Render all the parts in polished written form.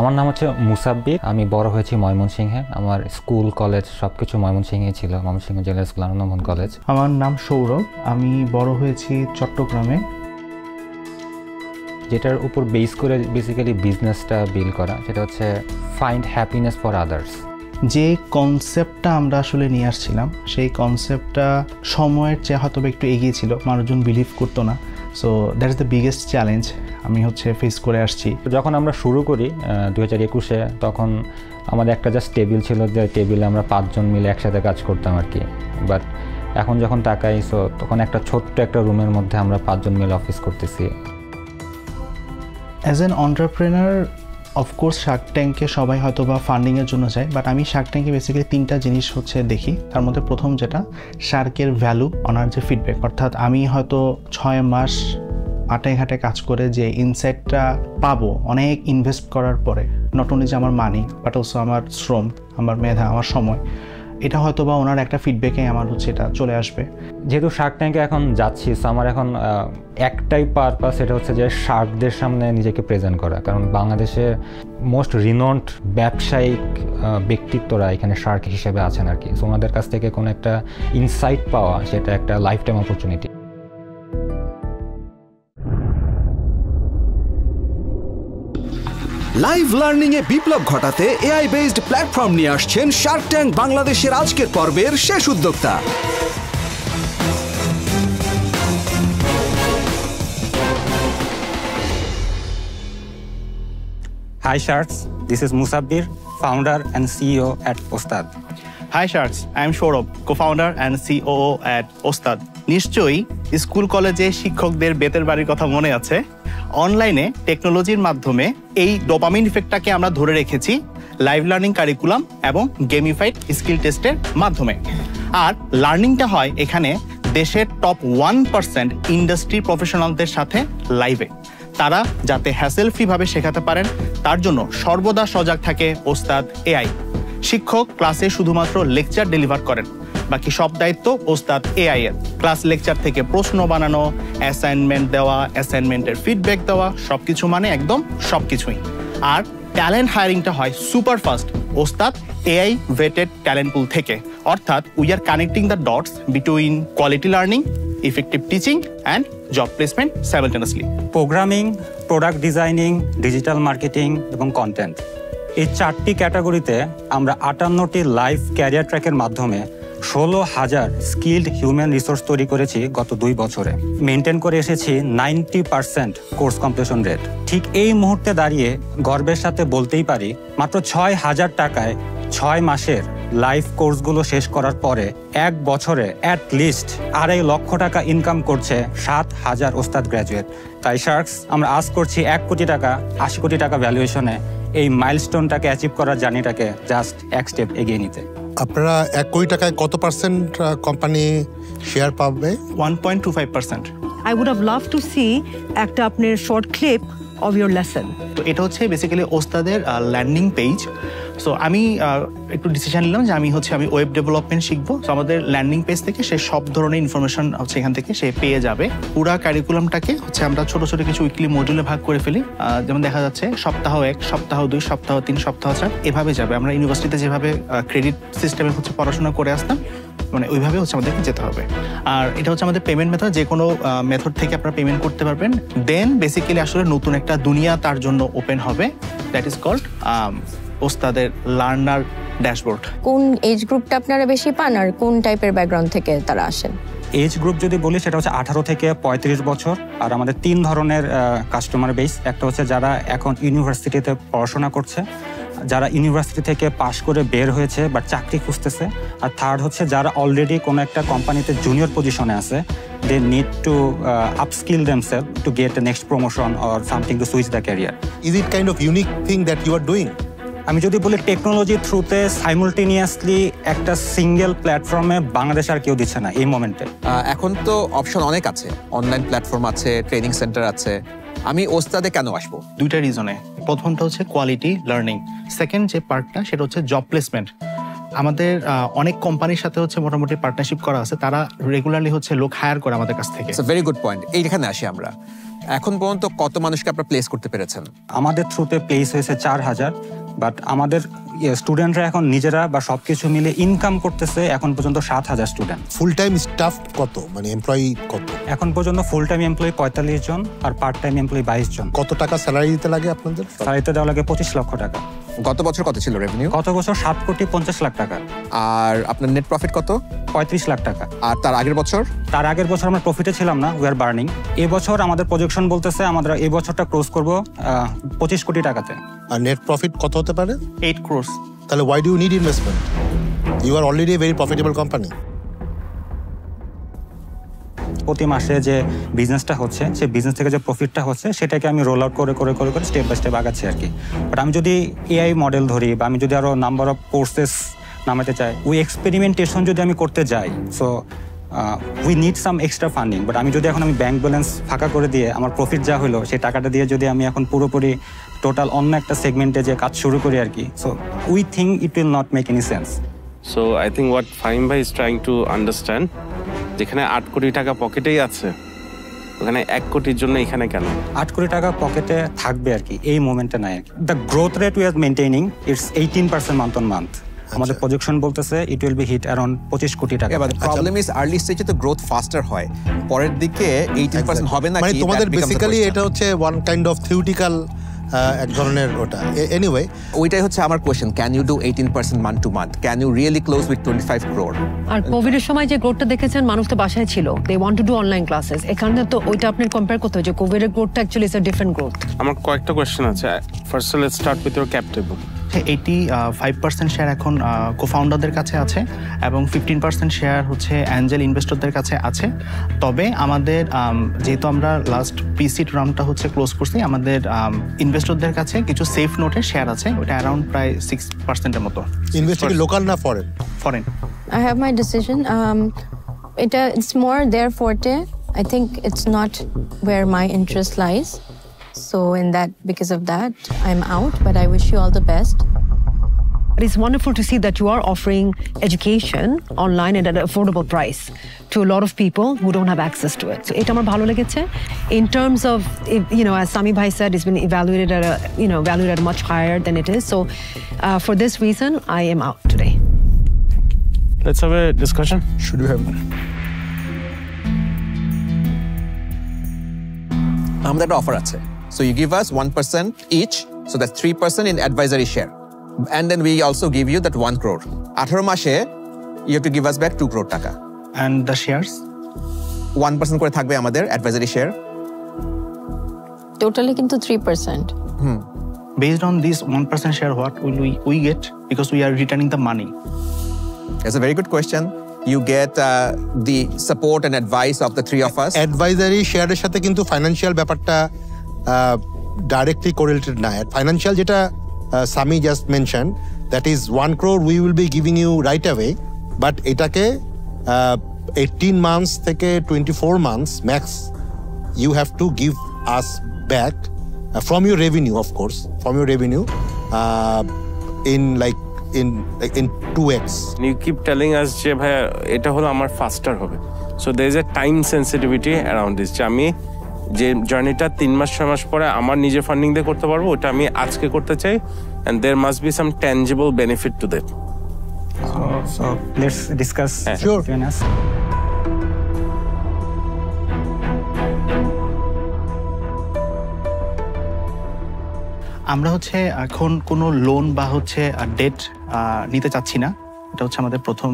আমার নাম হচ্ছে মুসাব্বির। আমি বড় হয়েছি ময়মনসিংহে। আমার স্কুল কলেজ সবকিছু ময়মনসিংহে ছিল, ময়মনসিংহ জেলা স্কুল আনন্দমোহন কলেজ। আমার নাম সৌরভ, আমি বড় হয়েছি চট্টগ্রামে। যেটার উপর বেস করে বেসিক্যালি বিজনেসটা বিল্ড করা, সেটা হচ্ছে ফাইন্ড হ্যাপিনেস ফর আদার্স। যে কনসেপ্টটা আমরা আসলে নিয়ে আসছিলাম, সেই কনসেপ্টটা সময়ের চেয়ে হয়তো একটু এগিয়ে ছিল, মানুষজন বিলিভ করতো না। So that is the biggest challenge আমি ফেস করে আসছি। যখন আমরা শুরু করি 2021-এ, তখন আমাদের একটা জাস্ট টেবিল ছিল, যে টেবিলে আমরা 5 জন মিলে একসাথে কাজ করতাম আর কি। বাট এখন যখন তাকাই, সো তখন একটা ছোট্ট একটা রুমের মধ্যে আমরা 5 জন মিলে অফিস করতেছি। As an entrepreneur, of course Shark ট্যাঙ্কে সবাই হয়তো বা ফান্ডিংয়ের জন্য যায়, বাট আমি শার্ক ট্যাঙ্কে বেসিক্যালি 3টা জিনিস দেখি। তার মধ্যে প্রথম যেটা, শার্কের ভ্যালু, ওনার যে ফিডব্যাক। অর্থাৎ আমি হয়তো 6 মাস মাঠে ঘাটে কাজ করে যে ইনসাইটটা পাবো অনেক ইনভেস্ট করার পরে, নট অনলি যে আমার মানি বাট অলসো আমার শ্রম, আমার মেধা, আমার সময়, এটা হয়তো বা ওনার একটা ফিডব্যাকে আমার এটা চলে আসবে। যেহেতু শার্ক ট্যাঙ্কে এখন যাচ্ছি, সো আমার এখন একটাই পারপাস, এটা হচ্ছে যে শার্কদের সামনে নিজেকে প্রেজেন্ট করা। কারণ বাংলাদেশে মোস্ট রিনোন্ড ব্যবসায়িক ব্যক্তিত্বরা এখানে শার্ক হিসেবে আছেন আর কি। সো ওনাদের কাছ থেকে কোনো একটা ইনসাইট পাওয়া, সেটা একটা life time opportunity. Live learning এ বিপ্লব ঘটাতে এআই বেসড প্ল্যাটফর্ম নিয়ে আসছেন শার্ক ট্যাঙ্ক বাংলাদেশের আজকের পর্বের শেষ উদ্যোক্তা। Hi Sharks, this is Musabbir, founder and CEO at Ostad. Hi Sharks, I am Saurabh, co-founder and COO at Ostad. নিশ্চয়ই স্কুল কলেজে শিক্ষকদের বেতের বাড়ির কথা মনে আছে। অনলাইনে টেকনোলজির মাধ্যমে এই ডোপামিন ইফেক্টটাকে আমরা ধরে রেখেছি লাইভ লার্নিং কারিকুলাম এবং গেমিফাইড স্কিল টেস্টের মাধ্যমে। আর লার্নিংটা হয় এখানে দেশের টপ 1% ইন্ডাস্ট্রি প্রফেশনালদের সাথে লাইভে। তারা যাতে হ্যাসেল ফ্রিভাবে শেখাতে পারেন, তার জন্য সর্বদা সজাগ থাকে ওস্তাদ এআই। শিক্ষক ক্লাসে শুধুমাত্র লেকচার ডেলিভার করেন, বাকি সব দায়িত্ব ওস্তাদ এআই এর। ক্লাস লেকচার থেকে প্রশ্ন বানানো, অ্যাসাইনমেন্ট দেওয়া, অ্যাসাইনমেন্টের ফিডব্যাক দেওয়া, সবকিছু মানে একদম সবকিছুই। আর ট্যালেন্ট হায়ারিংটা হয় সুপার ফাস্ট ওস্তাদ এআই ভেটেড ট্যালেন্ট পুল থেকে। অর্থাৎ we are connecting the dots between quality learning, effective teaching and job placement simultaneously. Programming, product designing, digital marketing এবং কন্টেন্ট, এই 4টি ক্যাটাগরিতে আমরা 58টি লাইভ ক্যারিয়ার ট্র্যাকের মাধ্যমে 16,000 স্কিলড হিউম্যান রিসোর্স তৈরি করেছি গত 2 বছরে। মেনটেন করে এসেছি 90% কোর্স কমপ্লিশন রেট। ঠিক এই মুহূর্তে দাঁড়িয়ে গর্বের সাথে বলতেই পারি, মাত্র 6,000 টাকায় 6 মাসের লাইভ কোর্সগুলো শেষ করার পরে 1 বছরে অ্যাট লিস্ট 2.5 লক্ষ টাকা ইনকাম করছে 7,000 ওস্তাদ গ্র্যাজুয়েট। তাই শার্কস, আমরা আজ করছি 1 কোটি টাকা, 80 কোটি টাকা ভ্যালুয়েশনে এই মাইলস্টোনটাকে অ্যাচিভ করার জার্নিটাকে জাস্ট এক স্টেপ এগিয়ে নিতে। আপনারা 1 কোটি টাকায় কত পার্সেন্ট কোম্পানি শেয়ার পাবে? 1.25%। I would have loved to see একটা আপনার short clip of your lesson. তো এটা হচ্ছে বেসিক্যালি ওস্তাদের ল্যান্ডিং পেজ। সো আমি একটু ডিসিশন নিলাম যে আমি ওয়েব ডেভেলপমেন্ট শিখবো। তো আমাদের ল্যান্ডিং পেজ থেকে সে সব ধরনের ইনফরমেশন এখান থেকে সে পেয়ে যাবে। পুরা কারিকুলামটাকে আমরা ছোট ছোট কিছু উইকলি মডিউলে ভাগ করে ফেলি। যেমন দেখা যাচ্ছে সপ্তাহ 1, সপ্তাহ 2, সপ্তাহ 3, সপ্তাহ 4 এভাবে যাবে। আমরা ইউনিভার্সিটিতে যেভাবে ক্রেডিট সিস্টেমে পড়াশোনা করে আসতাম, মানে ওইভাবে আমাদেরকে যেতে হবে। আর এটা আমাদের পেমেন্ট মেথড, যে কোনো মেথড থেকে আপনারা পেমেন্ট করতে পারবেন। দেন বেসিক্যালি আসলে নতুন একটা দুনিয়া তার জন্য ওপেন হবে, দ্যাট ইজ কল্ড ওস্তাদের লার্নার ড্যাশবোর্ড। কোন এজ গ্রুপটা আপনারা বেশি পান আর কোন টাইপের ব্যাকগ্রাউন্ড থেকে তারা আসেন? এজ গ্রুপ যদি বলি, সেটা হচ্ছে 18 থেকে 35 বছর। আর আমাদের 3 ধরনের কাস্টমার বেস। একটা হচ্ছে যারা এখন ইউনিভার্সিটিতে পড়াশোনা করছে, যারা ইউনিভার্সিটি থেকে পাশ করে বের হয়েছে বাট চাকরি খুঁজতেছে। আর থার্ড হচ্ছে যারা অলরেডি কোনো একটা কোম্পানিতে জুনিয়র পজিশনে আছে, they need to upskill themselves to get the next promotion or something to switch the career. Is it kind of unique thing that you are doing? আমি যদি বলি, টেকনোলজি থ্রুতে সাইমultaneously একটা সিঙ্গেল প্ল্যাটফর্মে বাংলাদেশ আর কেউ দিচ্ছে না এই মোমেন্টে। এখন তো অপশন অনেক আছে, অনলাইন প্ল্যাটফর্ম আছে, ট্রেনিং সেন্টার আছে। আমি ওস্তাদে কেন আসবো? 2টা রিজনে। প্রথমটা হচ্ছে কোয়ালিটি লার্নিং, সেকেন্ড যে পার্টটা সেটা হচ্ছে জব প্লেসমেন্ট। আমাদের অনেক কোম্পানির সাথে হচ্ছে মোটামুটি পার্টনারশিপ করা আছে, তারা রেগুলারলি হচ্ছে লোক হায়ার করে আমাদের কাছ থেকে। Very good point. এইখানে আসি আমরা, এখন পর্যন্ত কত মানুষকে আপনারা প্লেস করতে পেরেছেন? আমাদের থ্রুতে প্লেস হয়েছে 4000, বাট আমাদের স্টুডেন্টরা এখন নিজেরা বা সবকিছু মিলে ইনকাম করতেছে এখন পর্যন্ত 7000 স্টুডেন্ট। ফুল টাইম স্টাফ কত, মানে এমপ্লয়ি কত? এখন পর্যন্ত ফুল টাইম এমপ্লয়ি 45 জন আর পার্ট টাইম এমপ্লয়ি 22 জন। কত টাকা স্যালারি দিতে লাগে আপনাদের? স্যালারিতে দেওয়া লাগে 25 লক্ষ টাকা। গত বছর কত ছিল রেভিনিউ? গত বছর 7,50,00,000 টাকা। আর আপনার নেট প্রফিট কত? 35 লাখ টাকা। আর তার আগের বছর? তার আগের বছর আমরা প্রফিটে ছিলাম না, উই আর বার্নিং। এই বছর আমাদের প্রজেকশন বলতেছে আমরা এই বছরটা ক্লোজ করব 25 কোটি টাকাতে। আর নেট প্রফিট কত হতে পারে? 8 crores। তাহলে why do you need investment? You are already a very profitable company. প্রতি মাসে যে বিজনেসটা হচ্ছে, সেই বিজনেস থেকে যে প্রফিটটা হচ্ছে সেটাকে আমি রোল আউট করে করে করে করে স্টেপ বাই স্টেপ আগাচ্ছি আর কি। বাট আমি যদি এআই মডেল ধরি বা আমি যদি আরো নাম্বার অফ কোর্সেস নামাতে চাই, ওই এক্সপেরিমেন্টেশন যদি আমি করতে যাই, so we need some extra funding. But আমি যদি এখন আমি ব্যাংক ব্যালেন্স ফাঁকা করে দিয়ে আমার প্রফিট যা হলো সেই টাকাটা দিয়ে যদি আমি এখন পুরোপুরি টোটাল অন্য একটা সেগমেন্টে যে কাজ শুরু করি আর কি, so we think it will not make any sense. So I think what Fahim ভাই ইজ ট্রাইং টু আন্ডারস্ট্যান্ড, যেখানে 8 কোটি টাকা পকেটেই আছে, ওখানে 1 কোটির জন্য এখানে কেন 8 কোটি টাকা পকেটে থাকবে আর কি, এই মোমেন্টে নাই আর কি। The growth rate we are maintaining its 18% month on month. আমাদের প্রজেকশন বলতেছে it will be hit around 25 কোটি টাকা। প্রবলেম ইজ আর্লি স্টেজে তো গ্রোথ ফাস্টার হয়, পরের দিকে 18% হবে না। মানে তোমাদের বেসিক্যালি এটা হচ্ছে ওয়ান কাইন্ড অফ থিওরিটিক্যাল এক ধরনের ওটা। এনিওয়ে, ওইটাই হচ্ছে আমার question, can you do 18% month to month? Can you really close with 25 crore? আর কোভিড এর সময় যে গ্রোথটা দেখেছেন, মানুষ তো বাসায় ছিল, they want to do online classes, এখানে তো ওইটা আপনি কম্পেয়ার করতে হয় যে কোভিড এর গ্রোথটা actually is a different growth. আমার কয়েকটা কোশ্চেন আছে। First let's start with your cap table. 85% share এখন কোফাউন্ডারদের কাছে আছে এবং 15% শেয়ার হচ্ছে অ্যাঞ্জেল ইনভেস্টরদের কাছে আছে। তবে আমাদের যেহেতু আমরা লাস্ট প্রিসিড রাউন্ডটা হচ্ছে ক্লোজ করছি, আমাদের ইনভেস্টরদের কাছে কিছু সেফ নোটের শেয়ার আছে, ওটা অ্যারাউন্ড প্রায় 6% এর মতো। ইনভেস্টর কি লোকাল না foreign? Foreign. I have my decision. It's more their forte. I think it's not where my interest lies. So because of that, I'm out, but I wish you all the best. It's wonderful to see that you are offering education online at an affordable price to a lot of people who don't have access to it. So এটা আমার ভালো লেগেছে. In terms of, as Sami Bhai said, it's been evaluated valued at much higher than it is. So for this reason, I am out today. Let's have a discussion. Should you have? আমাদের একটা offer আছে। So you give us 1% each, so that's 3% in advisory share. And then we also give you that 1 crore. 18 মাসে you have to give us back 2 crore টাকা. And the shares? 1% করে থাকবে আমাদের advisory share. Totally কিন্তু 3%. Based on this 1% share, what will we get? Because we are returning the money. That's a very good question. You get the support and advice of the three of us. Advisory শেয়ারের সাথে কিন্তু financial ব্যাপারটা directly correlated না। Financial যেটা Sami just mention, that is 1 crore we will be giving you right away, but এটাকে 18 months থেকে 24 months max you have to give us back from your revenue, of course from your revenue in 2x. You keep telling us যে ভাই এটা হলো আমার ফাস্টার হবে, so there is a time sensitivity around this, যে আমি যে জার্নিটা 3 মাস 6 মাস পরে আমার নিজের ফান্ডিং দিয়ে করতে পারবো, ওটা আমি আজকে করতে চাই, and there must be some tangible benefit to that. So let's discuss. Sure. আমরা হচ্ছে এখন কোনো লোন বা হচ্ছে ডেট নিতে চাচ্ছি না, এটা হচ্ছে আমাদের প্রথম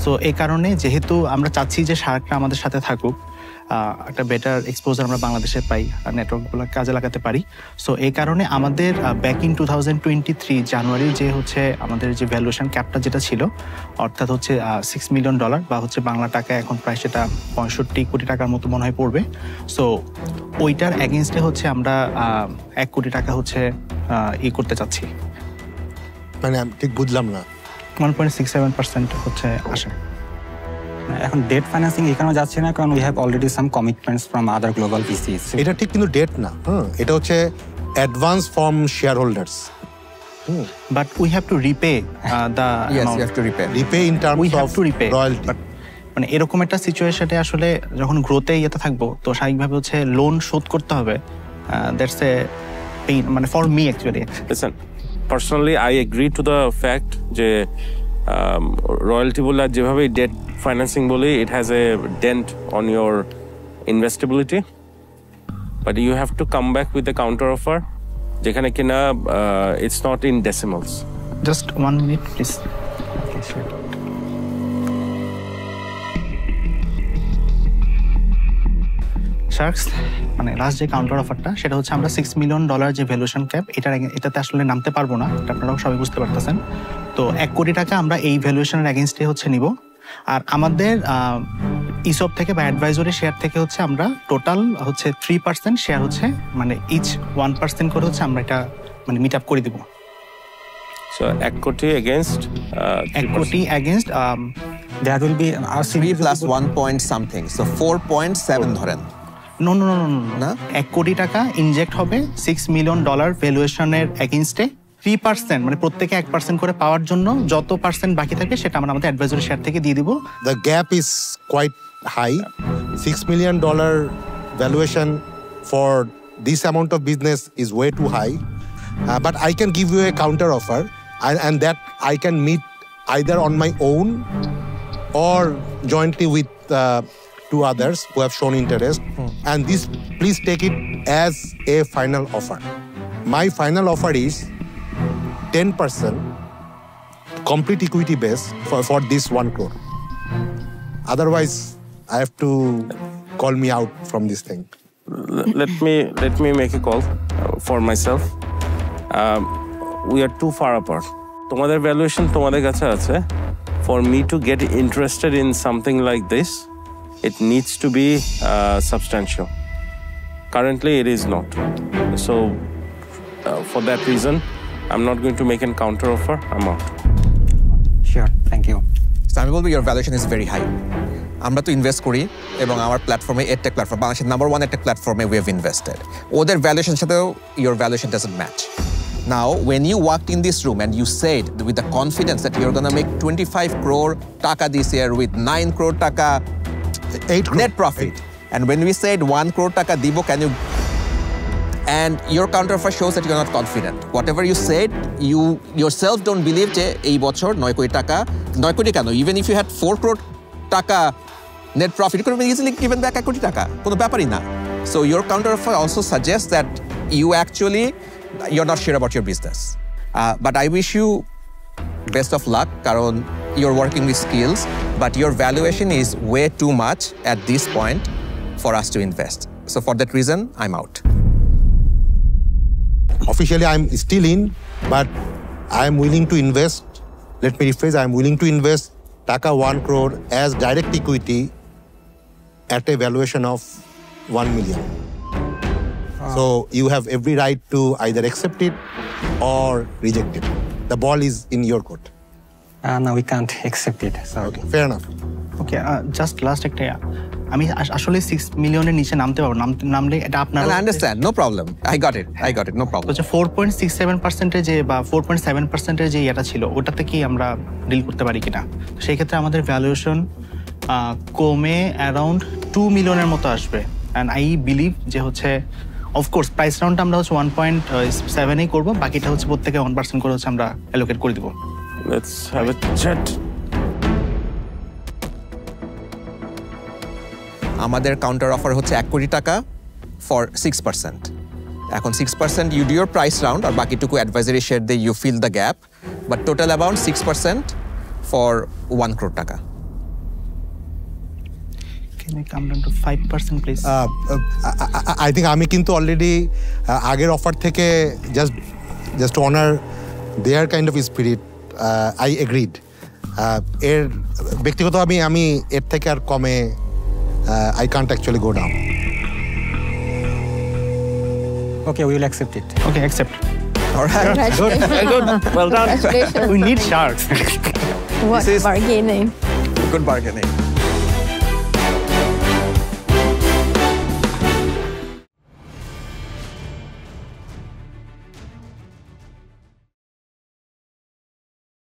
সো এই কারণে যেহেতু আমরা চাচ্ছি যে শার্করা আমাদের সাথে থাকুক, একটা বেটার এক্সপোজার আমরা বাংলাদেশে পাই, নেটওয়ার্কগুলো কাজে লাগাতে পারি। সো এই কারণে আমাদের ব্যাক ইন 2023 জানুয়ারি যে হচ্ছে আমাদের যে ভ্যালুয়েশন ক্যাপটা যেটা ছিল, অর্থাৎ হচ্ছে $6 million বা হচ্ছে বাংলা টাকা এখন প্রায় সেটা 65 কোটি টাকার মতো মনে হয় পড়বে। সো ওইটার এগেনস্টে হচ্ছে আমরা 1 কোটি টাকা হচ্ছে করতে চাচ্ছি। মানে আমি ঠিক বুঝলাম না। 1.67% হচ্ছে আসে। এখন ডেট ফাইন্যান্সিং এখানেও যাচ্ছে না, কারণ we have already some commitments from other global VCs. এটা ঠিক কিন্তু ডেট না, এটা হচ্ছে advance from shareholders. but we have to repay the Yes, amount. you have to repay. Repay in terms We have of to repay. royalty. But মানে এরকম একটা সিচুয়েশনে আসলে যখন গ্রোথে ইয়েতে থাকবো তো স্বাভাবিকভাবে হচ্ছে লোন শোধ করতে হবে দ্যাটস এ পেইন মানে for me actually Listen, personally, I agree to the fact যে রয়্যালটি বলে যেভাবে ডেট ফাইন্যান্সিং বলে it has a dent on your investability, but you have to come back with a counter offer যেখানে কিনা it's not in decimals. Just 1 minute please sharks মানে last যে counter অফারটা সেটা হচ্ছে আমরা $6 মিলিয়ন যে ভ্যালুয়েশন ক্যাপ এটাতে আসলে নামতে পারবো না, এটা আপনারাও সবাই বুঝতে পারতেছেন। তো $1 কোটি আমরা এই ভ্যালুয়েশনের এগেইনস্টে হচ্ছে নিব, আর আমাদের ইসব থেকে বা অ্যাডভাইজরি শেয়ার থেকে হচ্ছে আমরা টোটাল হচ্ছে 3% শেয়ার হচ্ছে মানে ইচ 1% করে হচ্ছে আমরা এটা মানে মিট আপ করে দিব। So 1 কোটি against 1 কোটি against There will be our 3 plus 1 point something, so 4.7 ধরেন। নো না? $1 কোটি ইনজেক্ট হবে $6 মিলিয়ন ভ্যালুয়েশনের এগেইনস্টে 3% মানে প্রত্যেকে 1% করে পাওয়ার জন্য যত পার্সেন্ট বাকি থাকে সেটা আমরা আমাদের অ্যাডভাইজরি শেয়ার থেকে দিয়ে দিব। The gap is quite high. $6 million valuation for this amount of business is way too high. But I can give you a counter offer, and that I can meet either on my own or jointly with two others who have shown interest. And this, please take it as a final offer. My final offer is 10% complete equity base for this 1 crore. Otherwise, I have to call me out from this thing. let me make a call for myself. We are too far apart. তোমাদের valuation তোমাদের কাছে আছে। For me to get interested in something like this, it needs to be substantial. Currently, it is not. So, for that reason, I'm not going to make a counter offer. I'm out. Sure, thank you. So আমি বলবো your valuation is very high. আমরা তো invest করি এবং আমার প্ল্যাটফর্মে edtech platform বাংলাদেশের number 1 edtech প্ল্যাটফর্মে we have invested. ওদের ভ্যালুয়েশন সাথেও your valuation doesn't match. Now, when you walked in this room and you said with the confidence that you're going to make 25 crore taka this year with 9 crore taka 8 crore. net profit, and when we said 1 crore taka dibo, can you? And your counter offer shows that you're not confident. Whatever you said, you yourself don't believe যে এই বছর 9 কোটি টাকা 9 কোটি কেন, even if you had 4 crore টাকা net profit, you could have easily given back 1 কোটি টাকা, কোনো ব্যাপারই না. So your counter offer also suggests that you actually you're not sure about your business. But I wish you best of luck karon you're working with skills, but your valuation is way too much at this point for us to invest. So for that reason, I'm out. Officially, I'm still in, but I'm willing to invest. Let me rephrase, I'm willing to invest taka 1 crore as direct equity at a valuation of 1 million. So you have every right to either accept it or reject it. The ball is in your court. No, we can't accept it. Sorry. Okay, fair enough. Okay just last একটা আমি আসলে 6 মিলিয়নের নিচে নামতে পারবো নামলে এটা আপনার And I understand, no problem. I got it, no problem. হচ্ছে 4.67% যে বা 4.7% যে এটা ছিল ওটাতে কি আমরা ডিল করতে পারি কিনা, সেই ক্ষেত্রে আমাদের ভ্যালুয়েশন কমে অ্যারাউন্ড 2 মিলিয়নের মতো আসবে। অ্যান্ড আই বিলিভ যে হচ্ছে অফকোর্স প্রাইস রাউন্ডটা আমরা হচ্ছে 1.7 করবো, বাকিটা হচ্ছে প্রত্যেকে 1% করে হচ্ছে আমরা অ্যালোকেট করে দিব। Let's have a chat. আমাদের কাউন্টার অফার হচ্ছে 1 কোটি টাকা ফর 6%. এখন 6% you do your price round আর বাকিটুকু অ্যাডভাইজারি শেয়ার দিয়ে you fill the gap, but total amount 6% for 1 crore টাকা. Can I come down to 5% please? I think আমি কিন্তু অলরেডি আগের অফার থেকে just to honor their kind of spirit, I agreed. এর ব্যক্তিগত আমি এর থেকে আর কমে I can't actually go down. Okay, we will accept it. Okay, accept. All right. Good. Well done. Congratulations. We need sharks. What This is- bargaining. Good bargaining.